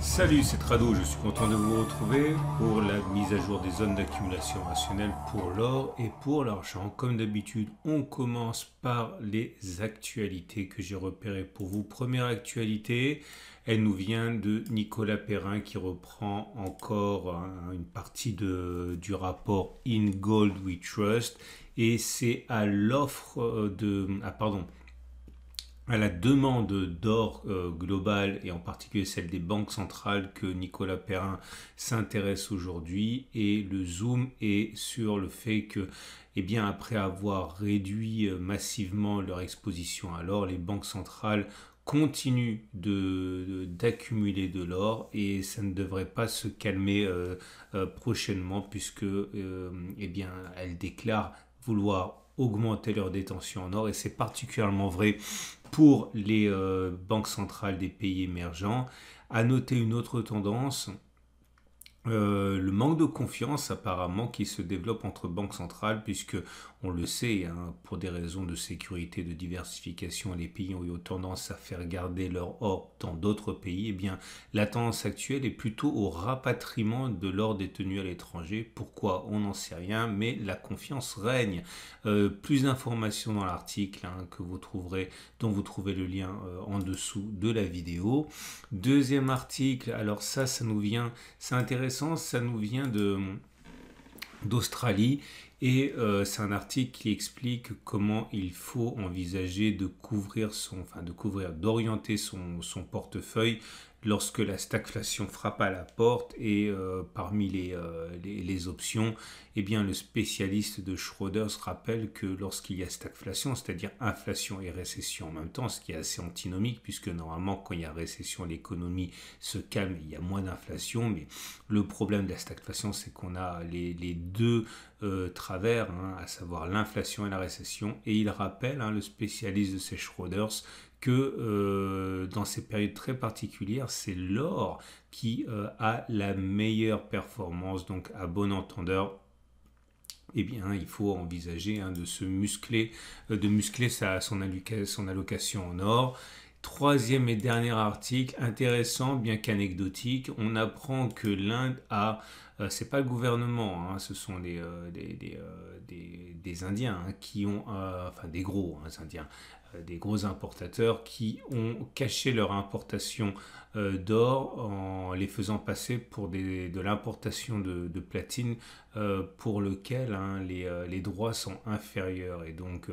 Salut, c'est Trado, je suis content de vous retrouver pour la mise à jour des zones d'accumulation rationnelle pour l'or et pour l'argent. Comme d'habitude, on commence par les actualités que j'ai repérées pour vous. Première actualité, elle nous vient de Nicolas Perrin qui reprend encore une partie du rapport In Gold We Trust et c'est à l'offre à la demande d'or globale et en particulier celle des banques centrales que Nicolas Perrin s'intéresse aujourd'hui et le zoom est sur le fait que après avoir réduit massivement leur exposition à l'or, les banques centrales continuent d'accumuler de l'or et ça ne devrait pas se calmer prochainement puisque elles déclarent vouloir augmenter leur détention en or et c'est particulièrement vrai pour les banques centrales des pays émergents. À noter une autre tendance, le manque de confiance apparemment qui se développe entre banques centrales puisque on le sait pour des raisons de sécurité, de diversification, les pays ont eu tendance à faire garder leur or dans d'autres pays. La tendance actuelle est plutôt au rapatriement de l'or détenu à l'étranger. Pourquoi? On n'en sait rien, mais la confiance règne. Plus d'informations dans l'article que vous trouverez, dont vous trouvez le lien en dessous de la vidéo. Deuxième article, alors ça nous vient, c'est intéressant, ça nous vient d'Australie et c'est un article qui explique comment il faut envisager d'orienter son portefeuille lorsque la stagflation frappe à la porte et parmi les options, le spécialiste de Schroders rappelle que lorsqu'il y a stagflation, c'est-à-dire inflation et récession en même temps, ce qui est assez antinomique puisque normalement quand il y a récession, l'économie se calme, il y a moins d'inflation, mais le problème de la stagflation, c'est qu'on a les deux travers, à savoir l'inflation et la récession, et il rappelle, le spécialiste de ces Schroders, que dans ces périodes très particulières, c'est l'or qui a la meilleure performance. Donc à bon entendeur, il faut envisager de muscler son allocation en or. Troisième et dernier article, intéressant bien qu'anecdotique, on apprend que l'Inde a, c'est pas le gouvernement, ce sont des Indiens qui ont, des gros Indiens, des gros importateurs qui ont caché leur importation d'or en les faisant passer pour de l'importation de platine pour lequel les droits sont inférieurs et donc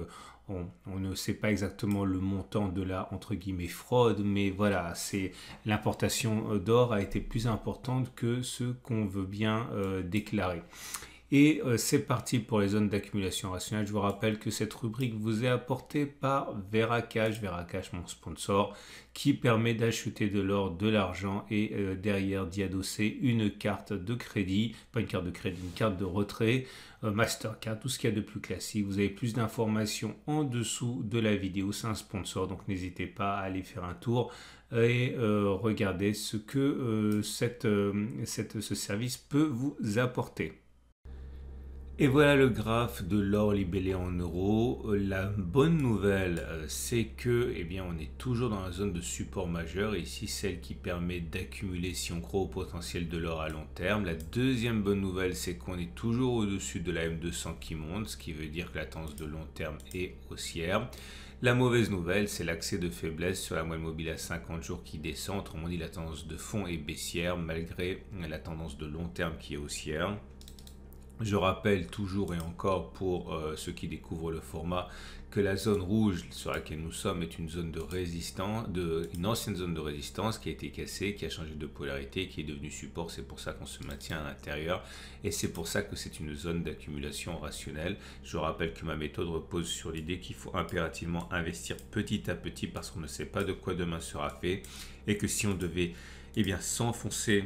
on ne sait pas exactement le montant de la entre guillemets fraude, mais voilà, c'est l'importation d'or a été plus importante que ce qu'on veut bien déclarer. Et c'est parti pour les zones d'accumulation rationnelle. Je vous rappelle que cette rubrique vous est apportée par Veracash, mon sponsor, qui permet d'acheter de l'or, de l'argent et derrière d'y adosser une carte de crédit, pas une carte de crédit, une carte de retrait, Mastercard, tout ce qu'il y a de plus classique. Vous avez plus d'informations en dessous de la vidéo, c'est un sponsor, donc n'hésitez pas à aller faire un tour et regarder ce que ce service peut vous apporter. Et voilà le graphe de l'or libellé en euros. La bonne nouvelle, c'est que on est toujours dans la zone de support majeur, ici celle qui permet d'accumuler si on croit au potentiel de l'or à long terme. La deuxième bonne nouvelle, c'est qu'on est toujours au-dessus de la M200 qui monte, ce qui veut dire que la tendance de long terme est haussière. La mauvaise nouvelle, c'est l'accès de faiblesse sur la moyenne mobile à 50 jours qui descend. Autrement dit, la tendance de fond est baissière malgré la tendance de long terme qui est haussière. Je rappelle toujours et encore pour ceux qui découvrent le format que la zone rouge sur laquelle nous sommes est une zone de résistance, une ancienne zone de résistance qui a été cassée, qui a changé de polarité, qui est devenue support. C'est pour ça qu'on se maintient à l'intérieur et c'est pour ça que c'est une zone d'accumulation rationnelle. Je rappelle que ma méthode repose sur l'idée qu'il faut impérativement investir petit à petit parce qu'on ne sait pas de quoi demain sera fait et que si on devait s'enfoncer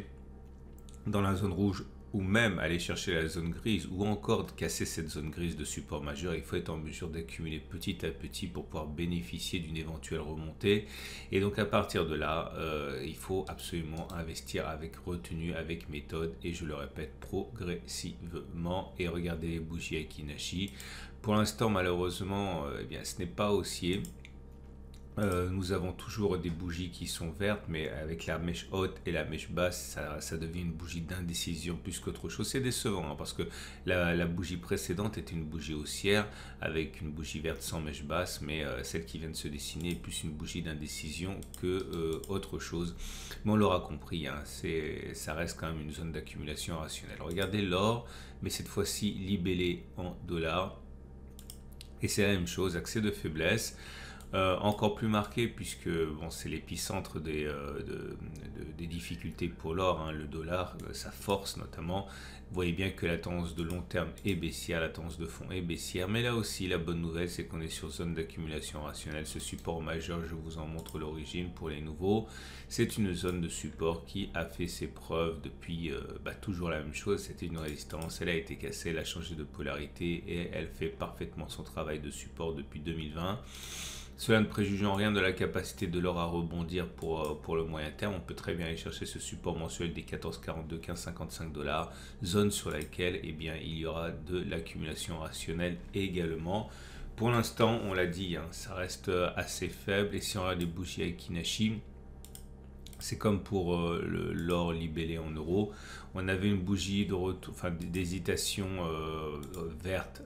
dans la zone rouge ou même aller chercher la zone grise ou encore casser cette zone grise de support majeur, il faut être en mesure d'accumuler petit à petit pour pouvoir bénéficier d'une éventuelle remontée. Et donc à partir de là, il faut absolument investir avec retenue, avec méthode et je le répète progressivement et regarder les bougies Aiki Nashi. Pour l'instant malheureusement, ce n'est pas haussier. Nous avons toujours des bougies qui sont vertes, mais avec la mèche haute et la mèche basse, ça devient une bougie d'indécision plus qu'autre chose. C'est décevant hein, parce que la bougie précédente était une bougie haussière avec une bougie verte sans mèche basse, mais celle qui vient de se dessiner est plus une bougie d'indécision que autre chose. Mais on l'aura compris, hein, ça reste quand même une zone d'accumulation rationnelle. Regardez l'or, mais cette fois-ci libellé en dollars. Et c'est la même chose, accès de faiblesse. Encore plus marqué puisque bon, c'est l'épicentre des difficultés pour l'or, hein, le dollar, sa force notamment. Vous voyez bien que la tendance de long terme est baissière, la tendance de fond est baissière, mais là aussi la bonne nouvelle c'est qu'on est sur zone d'accumulation rationnelle. Ce support majeur, je vous en montre l'origine pour les nouveaux, c'est une zone de support qui a fait ses preuves depuis toujours la même chose. C'était une résistance, elle a été cassée, elle a changé de polarité et elle fait parfaitement son travail de support depuis 2020. Cela ne préjugeant rien de la capacité de l'or à rebondir pour le moyen terme, on peut très bien aller chercher ce support mensuel des 14,42, 15,55 $, zone sur laquelle eh bien, il y aura de l'accumulation rationnelle également. Pour l'instant, on l'a dit, hein, ça reste assez faible et si on a des bougies avec Kinashi, c'est comme pour l'or libellé en euros. On avait une bougie de retour, enfin d'hésitation verte,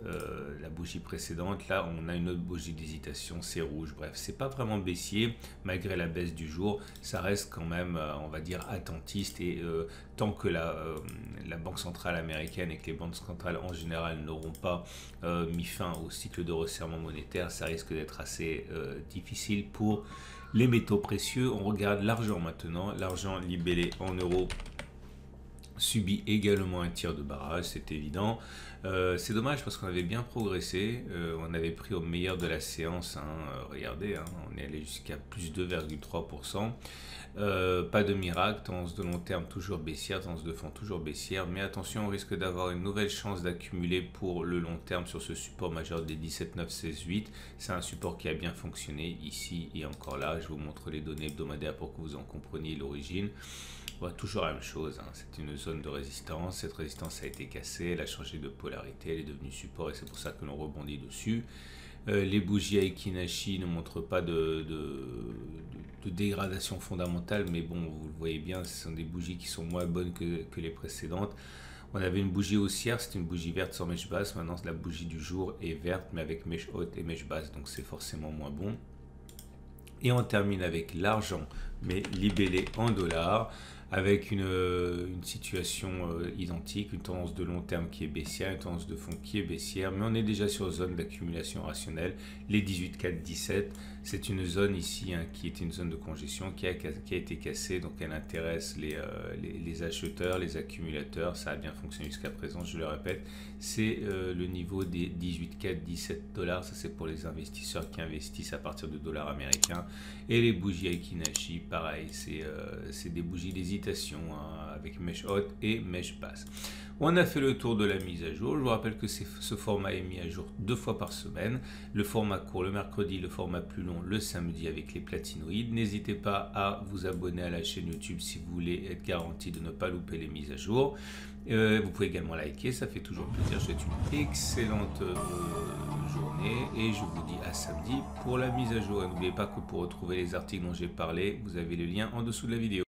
la bougie précédente. Là, on a une autre bougie d'hésitation, c'est rouge. Bref, c'est pas vraiment baissier malgré la baisse du jour. Ça reste quand même, on va dire, attentiste. Et tant que la Banque centrale américaine et que les banques centrales en général n'auront pas mis fin au cycle de resserrement monétaire, ça risque d'être assez difficile pour les métaux précieux. On regarde l'argent maintenant. L'argent libellé en euros subit également un tir de barrage, c'est évident. C'est dommage parce qu'on avait bien progressé. On avait pris au meilleur de la séance. Hein, regardez, hein, on est allé jusqu'à plus 2,3%. Pas de miracle, tendance de long terme toujours baissière, tendance de fond toujours baissière, mais attention, on risque d'avoir une nouvelle chance d'accumuler pour le long terme sur ce support majeur des 17,9, 16,8. C'est un support qui a bien fonctionné ici et encore là. Je vous montre les données hebdomadaires pour que vous en compreniez l'origine. Bon, toujours la même chose, hein. C'est une zone de résistance. Cette résistance a été cassée, elle a changé de polarité, elle est devenue support et c'est pour ça que l'on rebondit dessus. Les bougies Aiki-Nashi ne montrent pas de dégradation fondamentale, mais bon, vous le voyez bien, ce sont des bougies qui sont moins bonnes que les précédentes. On avait une bougie haussière, c'est une bougie verte sans mèche basse. Maintenant, la bougie du jour est verte, mais avec mèche haute et mèche basse, donc c'est forcément moins bon. Et on termine avec l'argent, mais libellé en dollars, avec une situation identique, une tendance de long terme qui est baissière, une tendance de fond qui est baissière, mais on est déjà sur zone d'accumulation rationnelle, les 18, 4, 17, c'est une zone ici hein, qui est une zone de congestion qui a été cassée, donc elle intéresse les acheteurs, les accumulateurs, ça a bien fonctionné jusqu'à présent, je le répète, c'est le niveau des 18, 4, 17 $, ça c'est pour les investisseurs qui investissent à partir de dollars américains, et les bougies Aiki-Nashi, pareil, c'est des bougies d'hésitation hein, avec mèche haute et mèche basse. On a fait le tour de la mise à jour. Je vous rappelle que ce format est mis à jour 2 fois par semaine. Le format court le mercredi, le format plus long le samedi avec les platinoïdes. N'hésitez pas à vous abonner à la chaîne YouTube si vous voulez être garanti de ne pas louper les mises à jour. Vous pouvez également liker, ça fait toujours plaisir. Je vous souhaite une excellente journée et je vous dis à samedi pour la mise à jour. Et n'oubliez pas que pour retrouver les articles dont j'ai parlé, vous avez le lien en dessous de la vidéo.